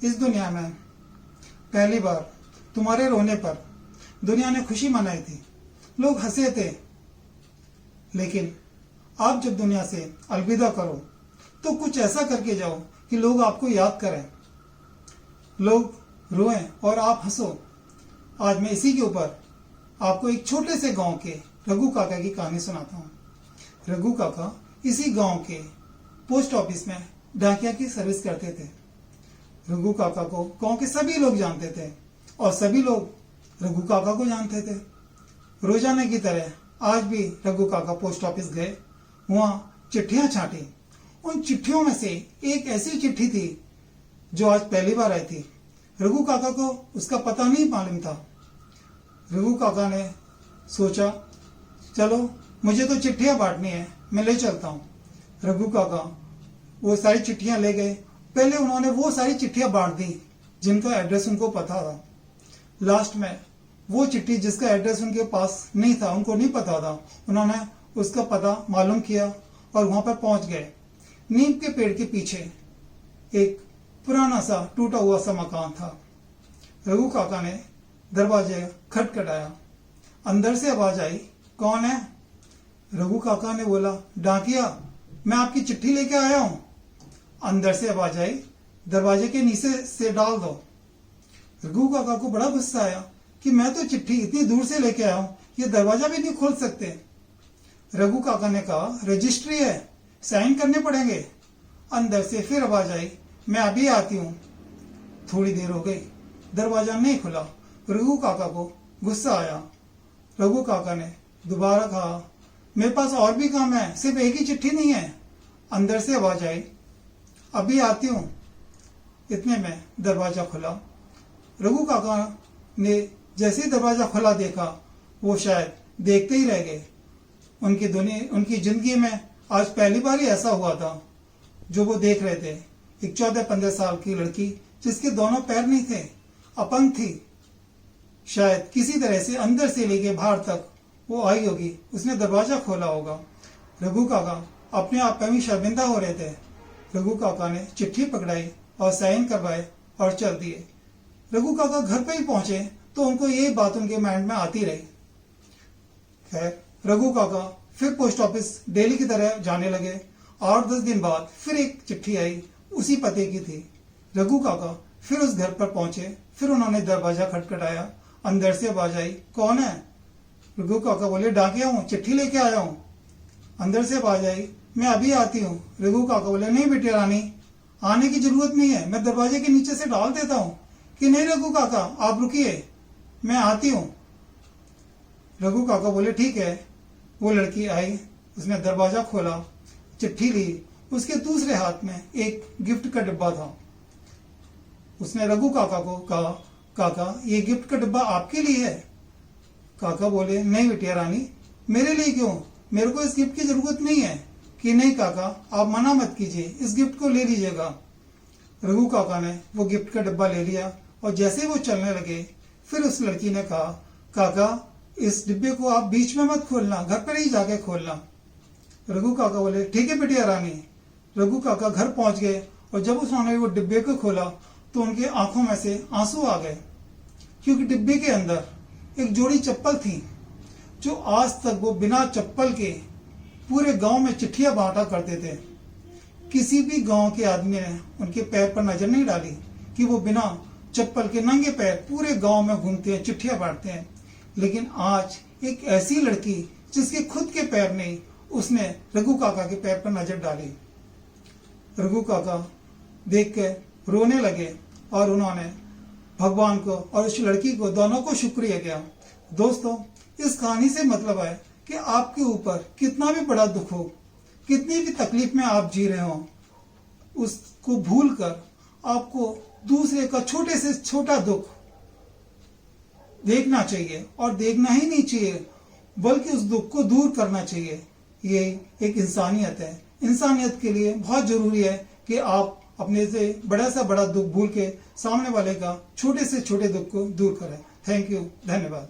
इस दुनिया में पहली बार तुम्हारे रोने पर दुनिया ने खुशी मनाई थी, लोग हंसे थे। लेकिन आप जब दुनिया से अलविदा करो तो कुछ ऐसा करके जाओ कि लोग आपको याद करें, लोग रोएं और आप हंसो। आज मैं इसी के ऊपर आपको एक छोटे से गांव के रघु काका की कहानी सुनाता हूँ। रघु काका इसी गांव के पोस्ट ऑफिस में डाकिया की सर्विस करते थे। रघु काका को गांव के सभी लोग जानते थे और सभी लोग रघु काका को जानते थे। रोजाना की तरह आज भी रघु काका पोस्ट ऑफिस गए, वहां चिट्ठियां छांटी। उन चिट्ठियों में से एक ऐसी चिट्ठी थी जो आज पहली बार आई थी। रघु काका को उसका पता नहीं मालूम था। रघु काका ने सोचा, चलो मुझे तो चिट्ठियां बांटनी है, मैं ले चलता हूँ। रघु काका वो सारी चिट्ठियां ले गए। पहले उन्होंने वो सारी चिट्ठियां बांट दी जिनका एड्रेस उनको पता था। लास्ट में वो चिट्ठी जिसका एड्रेस उनके पास नहीं था, उनको नहीं पता था, उन्होंने उसका पता मालूम किया और वहां पर पहुंच गए। नीम के पेड़ के पीछे एक पुराना सा टूटा हुआ सा मकान था। रघु काका ने दरवाजे खटखटाया। अंदर से आवाज आई, कौन है? रघु काका ने बोला, डाकिया, मैं आपकी चिट्ठी लेके आया हूं। अंदर से आवाज आई, दरवाजे के नीचे से डाल दो। रघु काका को बड़ा गुस्सा आया कि मैं तो चिट्ठी इतनी दूर से लेके आया हूं, ये दरवाजा भी नहीं खोल सकते। रघु काका ने कहा, रजिस्ट्री है, साइन करने पड़ेंगे। अंदर से फिर आवाज आई, मैं अभी आती हूं। थोड़ी देर हो गई, दरवाजा नहीं खुला। रघु काका को गुस्सा आया। रघु काका ने दोबारा कहा, मेरे पास और भी काम है, सिर्फ एक ही चिट्ठी नहीं है। अंदर से आवाज आई, अभी आती हूं। इतने में दरवाजा खुला। रघु काका ने जैसे ही दरवाजा खुला देखा, वो शायद देखते ही रह गए। उनकी जिंदगी में आज पहली बार ही ऐसा हुआ था जो वो देख रहे थे। एक 14-15 साल की लड़की जिसके दोनों पैर नहीं थे, अपंग थी। शायद किसी तरह से अंदर से लेके बाहर तक वो आई होगी, उसने दरवाजा खोला होगा। रघु काका अपने आप में भी शर्मिंदा हो रहे थे। रघु काका ने चिट्ठी पकड़ाई और साइन करवाए और चल दिए। रघु काका घर पे ही पहुंचे तो उनको ये बात उनके माइंड में आती रही। खैर, रघु काका फिर पोस्ट ऑफिस डेली की तरह जाने लगे। 8-10 दिन बाद फिर एक चिट्ठी आई, उसी पते की थी। रघु काका फिर उस घर पर पहुंचे। फिर उन्होंने दरवाजा खटखटाया। अंदर से आवाज आई, कौन है? रघु काका बोले, डाकिया हूं, चिट्ठी लेके आया हूं। अंदर से आवाज आई, मैं अभी आती हूँ। रघु काका बोले, नहीं बेटी रानी, आने की जरूरत नहीं है, मैं दरवाजे के नीचे से डाल देता हूँ। कि नहीं रघु काका, आप रुकिए, मैं आती हूँ। रघु काका बोले, ठीक है। वो लड़की आई, उसने दरवाजा खोला, चिट्ठी ली। उसके दूसरे हाथ में एक गिफ्ट का डिब्बा था। उसने रघु काका को कहा, काका, ये गिफ्ट का डिब्बा आपके लिए है। काका बोले, नहीं बेटिया रानी, मेरे लिए क्यों, मेरे को इस गिफ्ट की जरूरत नहीं है। कि नहीं काका, आप मना मत कीजिए, इस गिफ्ट को ले लीजिएगा। रघु काका ने वो गिफ्ट का डिब्बा ले लिया और जैसे वो चलने लगे, फिर उस लड़की ने कहा, काका, इस डिब्बे को आप बीच में मत खोलना, घर पर ही जाके खोलना। रघु काका बोले, ठीक है बेटिया रानी। रघु काका घर पहुंच गए और जब उन्होंने वो डिब्बे को खोला तो उनके आंखों में से आंसू आ गए, क्योंकि डिब्बे के अंदर एक जोड़ी चप्पल थी जो आज तक वो बिना चप्पल के पूरे गांव में चिट्ठियां बांटा करते थे। किसी भी गांव के आदमी ने उनके पैर पर नजर नहीं डाली कि वो बिना चप्पल के नंगे पैर पूरे गांव में घूमते हैं, चिट्ठियां बांटते हैं। लेकिन आज एक ऐसी लड़की जिसके खुद के पैर नहीं, उसने रघु काका के पैर पर नजर डाली। रघु काका देख के रोने लगे और उन्होंने भगवान को और उस लड़की को, दोनों को शुक्रिया किया। दोस्तों, इस कहानी से मतलब है कि आपके ऊपर कितना भी बड़ा दुख हो, कितनी भी तकलीफ में आप जी रहे हो, उसको भूलकर आपको दूसरे का छोटे से छोटा दुख देखना चाहिए और देखना ही नहीं चाहिए, बल्कि उस दुख को दूर करना चाहिए। ये एक इंसानियत है। इंसानियत के लिए बहुत जरूरी है कि आप अपने से बड़ा दुख भूल के सामने वाले का छोटे से छोटे दुख को दूर करें। थैंक यू, धन्यवाद।